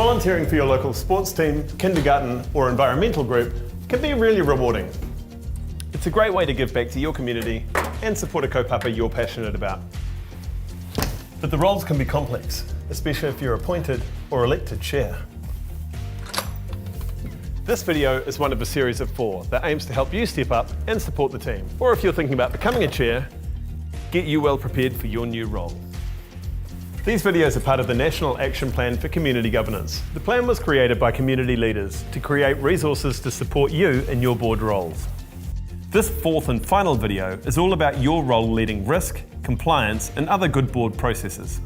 Volunteering for your local sports team, kindergarten or environmental group can be really rewarding. It's a great way to give back to your community and support a kaupapa you're passionate about. But the roles can be complex, especially if you're appointed or elected chair. This video is one of a series of 4 that aims to help you step up and support the team. Or if you're thinking about becoming a chair, get you well prepared for your new role. These videos are part of the National Action Plan for Community Governance. The plan was created by community leaders to create resources to support you in your board roles. This 4th and final video is all about your role leading risk, compliance and other good board processes.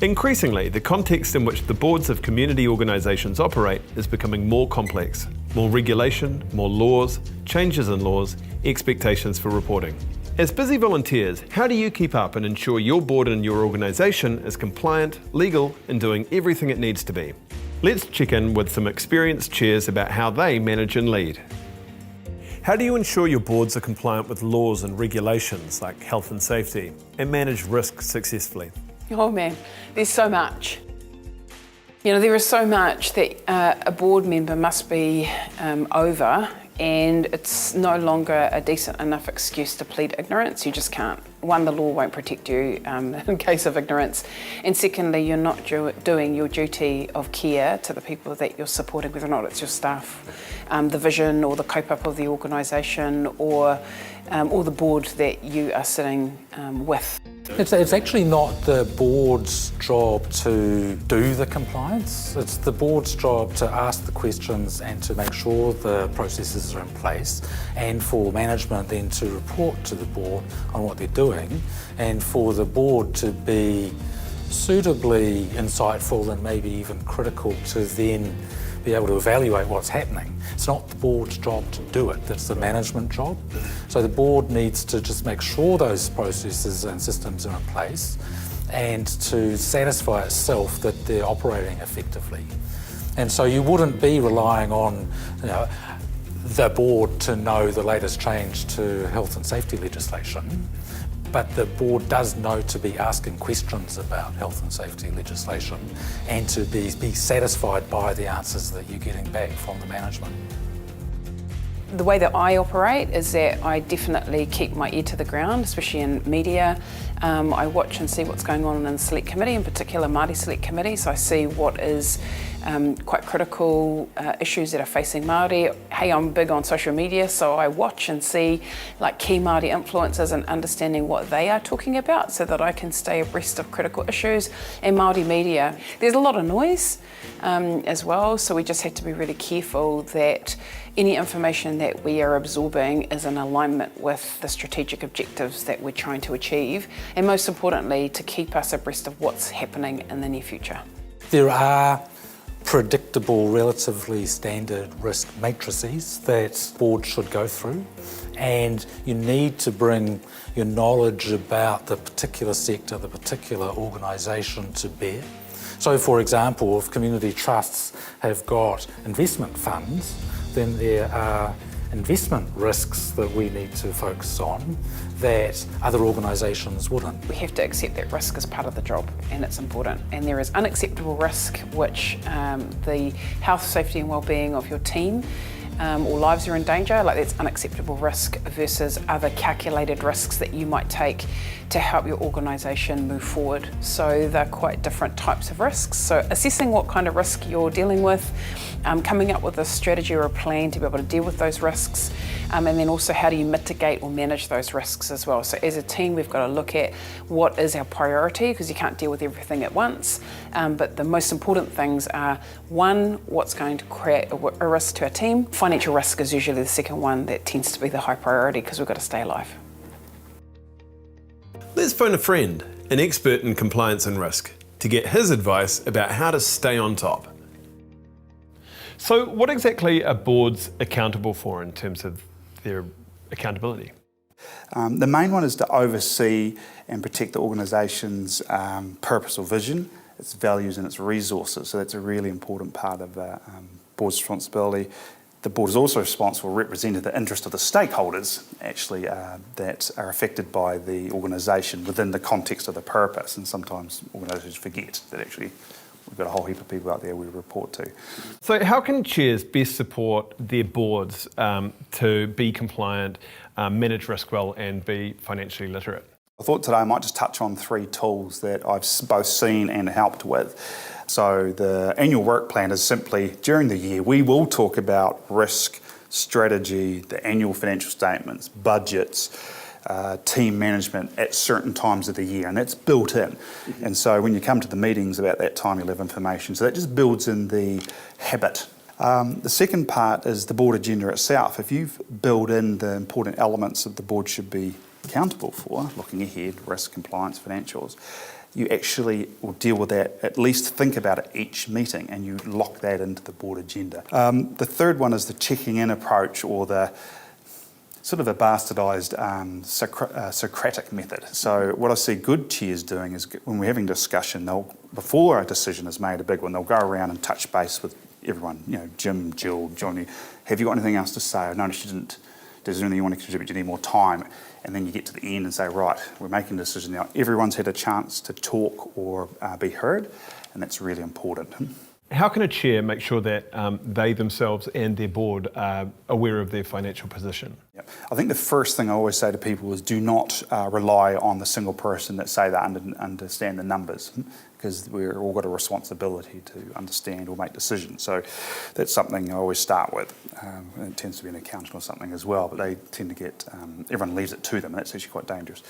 Increasingly, the context in which the boards of community organisations operate is becoming more complex. More regulation, more laws, changes in laws, expectations for reporting. As busy volunteers, how do you keep up and ensure your board and your organisation is compliant, legal and doing everything it needs to be? Let's check in with some experienced chairs about how they manage and lead. How do you ensure your boards are compliant with laws and regulations like health and safety and manage risk successfully? Oh man, there's so much. You know, there is so much that a board member must be over, and it's no longer a decent enough excuse to plead ignorance. You just can't. One, the law won't protect you in case of ignorance, and secondly, you're not doing your duty of care to the people that you're supporting, whether or not it's your staff, the vision or the kaupapa of the organisation, or the board that you are sitting with. It's actually not the board's job to do the compliance. It's the board's job to ask the questions and to make sure the processes are in place, and for management then to report to the board on what they're doing, and for the board to be suitably insightful and maybe even critical to then be able to evaluate what's happening. It's not the board's job to do it, that's the management job. So the board needs to just make sure those processes and systems are in place and to satisfy itself that they're operating effectively. And so you wouldn't be relying on the board to know the latest change to health and safety legislation, but the board does know to be asking questions about health and safety legislation and to be satisfied by the answers that you're getting back from the management. The way that I operate is that I definitely keep my ear to the ground, especially in media. I watch and see what's going on in the Select Committee, in particular Māori Select Committee, so I see what is quite critical issues that are facing Māori. Hey, I'm big on social media, so I watch and see like key Māori influencers and understanding what they are talking about so that I can stay abreast of critical issues. And Māori media, there's a lot of noise as well, so we just have to be really careful that any information that we are absorbing is in alignment with the strategic objectives that we're trying to achieve, and most importantly, to keep us abreast of what's happening in the near future. There are predictable, relatively standard risk matrices that boards should go through, and you need to bring your knowledge about the particular sector, the particular organisation to bear. So for example, if community trusts have got investment funds, then there are investment risks that we need to focus on that other organisations wouldn't. We have to accept that risk is part of the job, and it's important. And there is unacceptable risk, which the health, safety and well-being of your team or lives are in danger, like that's unacceptable risk versus other calculated risks that you might take to help your organisation move forward. So they're quite different types of risks. So assessing what kind of risk you're dealing with, coming up with a strategy or a plan to be able to deal with those risks, and then also how do you mitigate or manage those risks as well. So as a team, we've got to look at what is our priority, because you can't deal with everything at once, but the most important things are, one, what's going to create a risk to our team. Financial risk is usually the second one that tends to be the high priority because we've got to stay alive. Let's phone a friend, an expert in compliance and risk, to get his advice about how to stay on top. So what exactly are boards accountable for in terms of their accountability? The main one is to oversee and protect the organisation's purpose or vision, its values and its resources. So that's a really important part of the board's responsibility. The board is also responsible for representing the interest of the stakeholders actually that are affected by the organisation within the context of the purpose, and sometimes organisations forget that actually we've got a whole heap of people out there we report to. So how can chairs best support their boards to be compliant, manage risk well and be financially literate? I thought today I might just touch on 3 tools that I've both seen and helped with. So the annual work plan is simply, during the year, we will talk about risk, strategy, the annual financial statements, budgets, team management at certain times of the year, and that's built in. And so when you come to the meetings about that time, you'll have information. So that just builds in the habit. The second part is the board agenda itself. If you've built in the important elements that the board should be accountable for, looking ahead, risk, compliance, financials, you actually will deal with that, at least think about it each meeting, and you lock that into the board agenda. The third one is the checking in approach, or the sort of a bastardised Socratic method. So what I see good chairs doing is when we're having discussion, before a decision is made, a big one, they'll go around and touch base with everyone, Jim, Jill, Johnny, have you got anything else to say? I noticed you didn't. Is there anything you want to contribute? Do you need more time? And then you get to the end and say, right, we're making a decision now. Everyone's had a chance to talk or be heard, and that's really important. How can a chair make sure that they themselves and their board are aware of their financial position? Yeah. I think the first thing I always say to people is do not rely on the single person that say they understand the numbers, because we've all got a responsibility to understand or make decisions. So that's something I always start with. It tends to be an accountant or something as well, but they tend to get, everyone leaves it to them, and that's actually quite dangerous.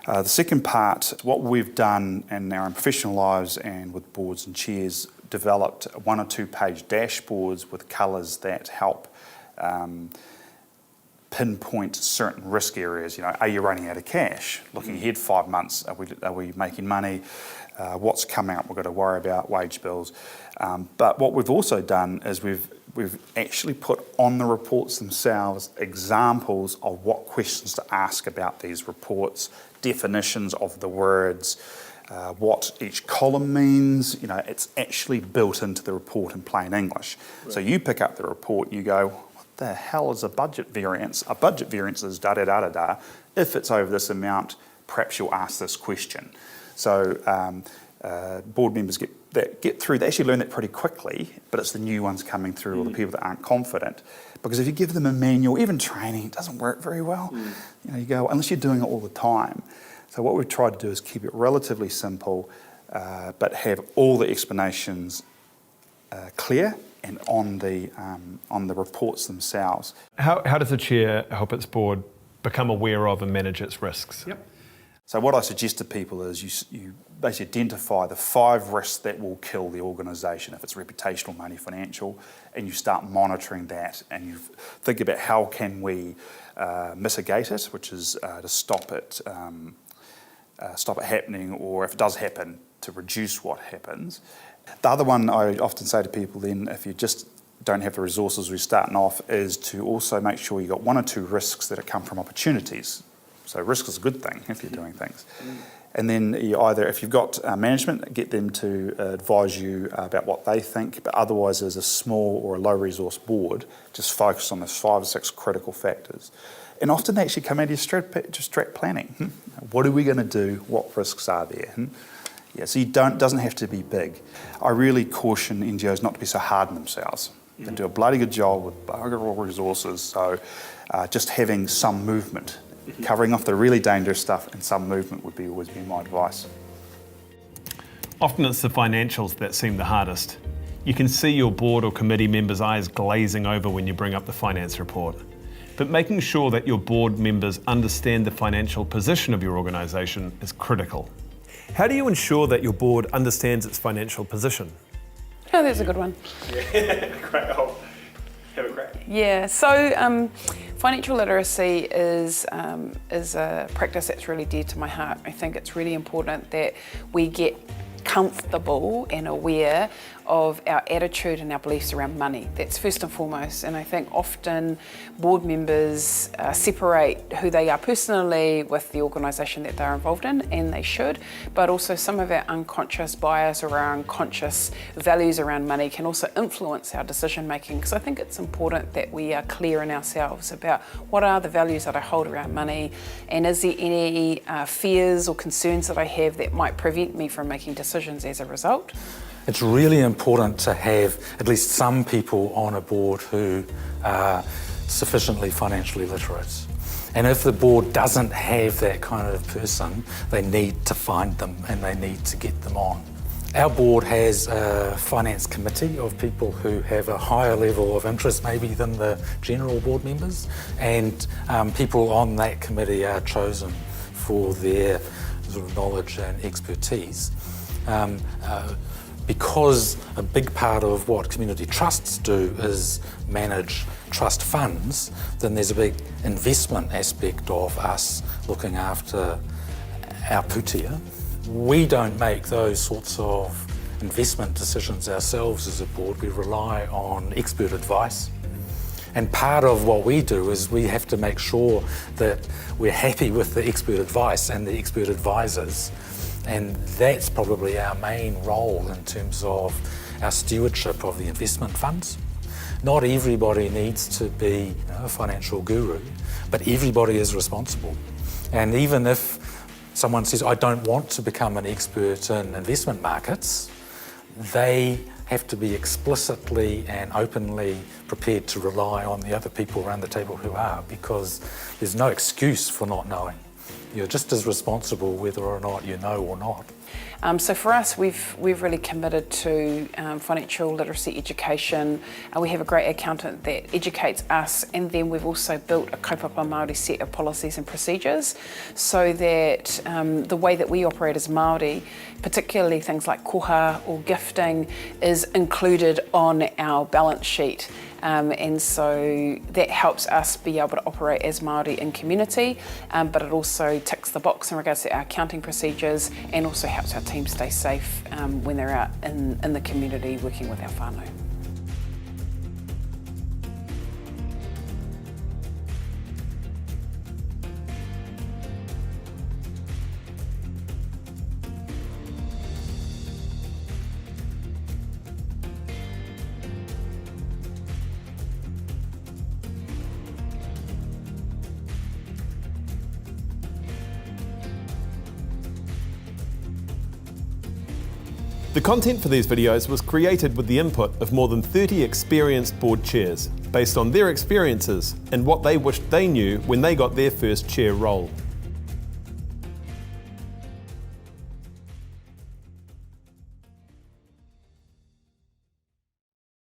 The second part, what we've done in our own professional lives and with boards and chairs, developed 1 or 2 page dashboards with colours that help pinpoint certain risk areas. Are you running out of cash? Looking ahead 5 months, are we making money? What's come out? We've got to worry about wage bills. But what we've also done is we've actually put on the reports themselves examples of what questions to ask about these reports, definitions of the words, what each column means. It's actually built into the report in plain English. Right. So you pick up the report, you go, what the hell is a budget variance? A budget variance is da-da-da-da-da. If it's over this amount, perhaps you'll ask this question. So board members get through, they actually learn that pretty quickly, but it's the new ones coming through, or the people that aren't confident. Because if you give them a manual, even training, it doesn't work very well. You go, unless you're doing it all the time. So what we've tried to do is keep it relatively simple, but have all the explanations clear and on the reports themselves. How does a chair help its board become aware of and manage its risks? Yep. So what I suggest to people is you basically identify the 5 risks that will kill the organisation, if it's reputational, money, financial, and you start monitoring that, and you think about how can we mitigate it, which is to stop it happening, or if it does happen, to reduce what happens. The other one I often say to people then, if you just don't have the resources we're starting off, is to also make sure you've got 1 or 2 risks that come from opportunities. So risk is a good thing if you're doing things. And then you either, if you've got management, get them to advise you about what they think, but otherwise as a small or a low resource board, just focus on those 5 or 6 critical factors. And often they actually come out of your strat planning. What are we going to do? What risks are there? Yeah, so doesn't have to be big. I really caution NGOs not to be so hard on themselves. They do a bloody good job with bugger all resources, so just having some movement, covering off the really dangerous stuff, and some movement would always be my advice. Often it's the financials that seem the hardest. You can see your board or committee members' eyes glazing over when you bring up the finance report. But making sure that your board members understand the financial position of your organisation is critical. How do you ensure that your board understands its financial position? Oh, that's a good one. Yeah, great. I'll have a crack. Yeah, so financial literacy is a practice that's really dear to my heart. I think it's really important that we get comfortable and aware of our attitude and our beliefs around money. That's first and foremost, and I think often board members separate who they are personally with the organisation that they're involved in, and they should, but also some of our unconscious bias or our unconscious values around money can also influence our decision making. So I think it's important that we are clear in ourselves about what are the values that I hold around money, and is there any fears or concerns that I have that might prevent me from making decisions as a result. It's really important to have at least some people on a board who are sufficiently financially literate. And if the board doesn't have that kind of person, they need to find them and they need to get them on. Our board has a finance committee of people who have a higher level of interest maybe than the general board members, and people on that committee are chosen for their sort of knowledge and expertise. Because a big part of what community trusts do is manage trust funds, then there's a big investment aspect of us looking after our pūtea. We don't make those sorts of investment decisions ourselves as a board. We rely on expert advice. And part of what we do is we have to make sure that we're happy with the expert advice and the expert advisors. And that's probably our main role in terms of our stewardship of the investment funds. Not everybody needs to be a financial guru, but everybody is responsible. And even if someone says, I don't want to become an expert in investment markets, they have to be explicitly and openly prepared to rely on the other people around the table who are, because there's no excuse for not knowing. You're just as responsible whether or not you know or not. So for us, we've really committed to financial literacy education. We have a great accountant that educates us, and then we've also built a kaupapa Māori set of policies and procedures so that the way that we operate as Māori, particularly things like koha or gifting, is included on our balance sheet. And so that helps us be able to operate as Māori in community, but it also ticks the box in regards to our accounting procedures, and also helps our team stay safe when they're out in the community working with our whānau. The content for these videos was created with the input of more than 30 experienced board chairs, based on their experiences and what they wished they knew when they got their first chair role.